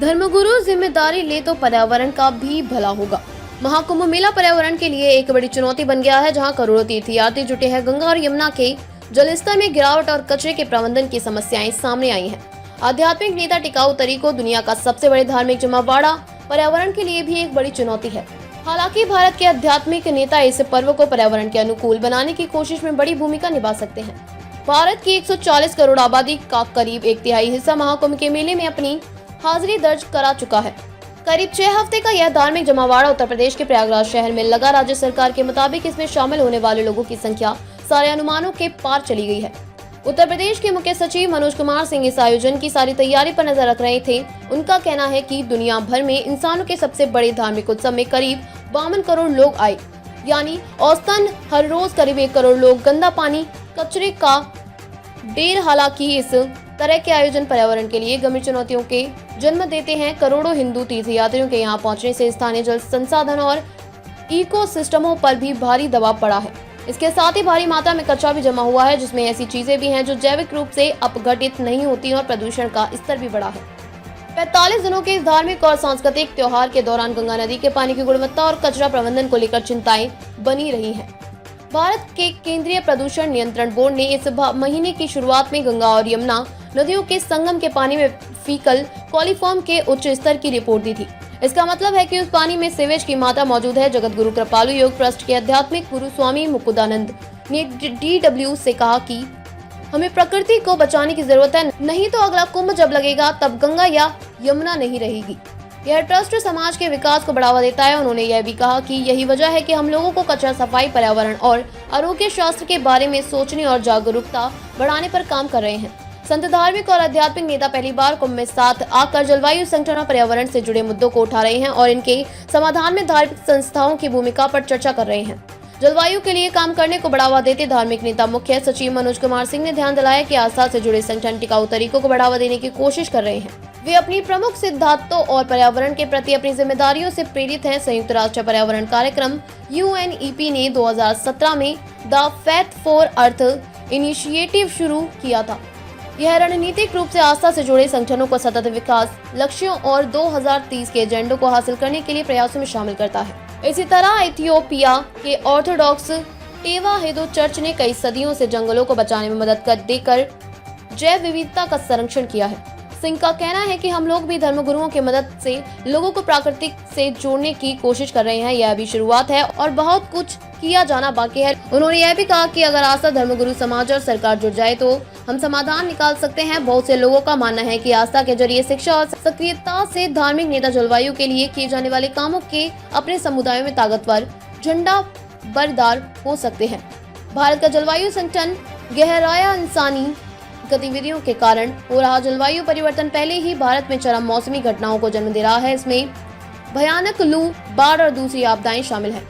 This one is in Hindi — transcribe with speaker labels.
Speaker 1: धर्मगुरु जिम्मेदारी ले तो पर्यावरण का भी भला होगा। महाकुंभ मेला पर्यावरण के लिए एक बड़ी चुनौती बन गया है, जहां करोड़ों तीर्थयात्री जुटे हैं। गंगा और यमुना के जलस्तर में गिरावट और कचरे के प्रबंधन की समस्याएं सामने आई हैं। आध्यात्मिक नेता टिकाऊ तरीकों दुनिया का सबसे बड़े धार्मिक जमावड़ा पर्यावरण के लिए भी एक बड़ी चुनौती है। हालांकि भारत के आध्यात्मिक नेता इस पर्व को पर्यावरण के अनुकूल बनाने की कोशिश में बड़ी भूमिका निभा सकते हैं। भारत की 140 करोड़ आबादी का करीब 1/3 हिस्सा महाकुंभ के मेले में अपनी हाजिरी दर्ज करा चुका है। करीब 6 हफ्ते का यह धार्मिक जमावड़ा उत्तर प्रदेश के प्रयागराज शहर में लगा। राज्य सरकार के मुताबिक इसमें शामिल होने वाले लोगों की संख्या सारे अनुमानों के पार चली गई है। उत्तर प्रदेश के मुख्य सचिव मनोज कुमार सिंह इस आयोजन की सारी तैयारी पर नजर रख रहे थे। उनका कहना है कि दुनिया भर में इंसानों के सबसे बड़े धार्मिक उत्सव में करीब 52 करोड़ लोग आए, यानी औसतन हर रोज करीब 1 करोड़ लोग गंदा पानी, कचरे का ढेर। हालांकि इस तरह के आयोजन पर्यावरण के लिए गंभीर चुनौतियों के जन्म देते हैं। करोड़ों हिंदू तीर्थयात्रियों के यहाँ पहुंचने से स्थानीय जल संसाधन और इकोसिस्टमों पर भी भारी दबाव पड़ा है। इसके साथ ही भारी मात्रा में कचरा भी जमा हुआ है, जिसमें ऐसी चीजें भी हैं जो जैविक रूप से अपघटित नहीं होती और प्रदूषण का स्तर भी बढ़ा है। 45 दिनों के इस धार्मिक और सांस्कृतिक त्योहार के दौरान गंगा नदी के पानी की गुणवत्ता और कचरा प्रबंधन को लेकर चिंताएं बनी रही हैं। भारत के केंद्रीय प्रदूषण नियंत्रण बोर्ड ने इस महीने की शुरुआत में गंगा और यमुना नदियों के संगम के पानी में फीकल कॉलीफॉर्म के उच्च स्तर की रिपोर्ट दी थी। इसका मतलब है कि उस पानी में सीवेज की मात्रा मौजूद है। जगत गुरु कृपालु योग ट्रस्ट के आध्यात्मिक गुरु स्वामी मुकुंदानंद ने DW से कहा कि हमें प्रकृति को बचाने की जरूरत है, नहीं तो अगला कुंभ जब लगेगा तब गंगा या यमुना नहीं रहेगी। यह ट्रस्ट समाज के विकास को बढ़ावा देता है। उन्होंने यह भी कहा कि यही वजह है कि हम लोगों को कचरा सफाई, पर्यावरण और आरोग्य शास्त्र के बारे में सोचने और जागरूकता बढ़ाने पर काम कर रहे हैं। संत धार्मिक और आध्यात्मिक नेता पहली बार कुंभ में साथ आकर जलवायु संरक्षण और पर्यावरण से जुड़े मुद्दों को उठा रहे हैं और इनके समाधान में धार्मिक संस्थाओं की भूमिका पर चर्चा कर रहे हैं। जलवायु के लिए काम करने को बढ़ावा देते धार्मिक नेता मुख्य सचिव मनोज कुमार सिंह ने ध्यान दिलाया कि आस्था से जुड़े संगठन टिकाऊ तरीकों को बढ़ावा देने की कोशिश कर रहे हैं। वे अपनी प्रमुख सिद्धांतों और पर्यावरण के प्रति अपनी जिम्मेदारियों से प्रेरित हैं। संयुक्त राष्ट्र पर्यावरण कार्यक्रम UNEP ने 2017 में the faith for earth initiative शुरू किया था। यह रणनीतिक रूप से आस्था से जुड़े संगठनों को सतत विकास लक्ष्यों और 2030 के एजेंडे को हासिल करने के लिए प्रयासों में शामिल करता है। इसी तरह इथियोपिया के ऑर्थोडॉक्स टेवा हेदो चर्च ने कई सदियों से जंगलों को बचाने में मदद देकर जैव विविधता का संरक्षण किया है। सिंह का कहना है कि हम लोग भी धर्मगुरुओं की मदद से लोगों को प्राकृतिक से जोड़ने की कोशिश कर रहे हैं। यह अभी शुरुआत है और बहुत कुछ किया जाना बाकी है। उन्होंने यह भी कहा कि अगर आस्था, धर्मगुरु, समाज और सरकार जुड़ जाए तो हम समाधान निकाल सकते हैं। बहुत से लोगों का मानना है कि आस्था के जरिए शिक्षा और सक्रियता से धार्मिक नेता जलवायु के लिए किए जाने वाले कामों के अपने समुदायों में ताकतवर झंडा बरदार हो सकते हैं। भारत का जलवायु संगठन गहराया इंसानी गतिविधियों के कारण हो रहा जलवायु परिवर्तन पहले ही भारत में चरम मौसमी घटनाओं को जन्म दे रहा है। इसमें भयानक लू, बाढ़ और दूसरी आपदाएं शामिल हैं।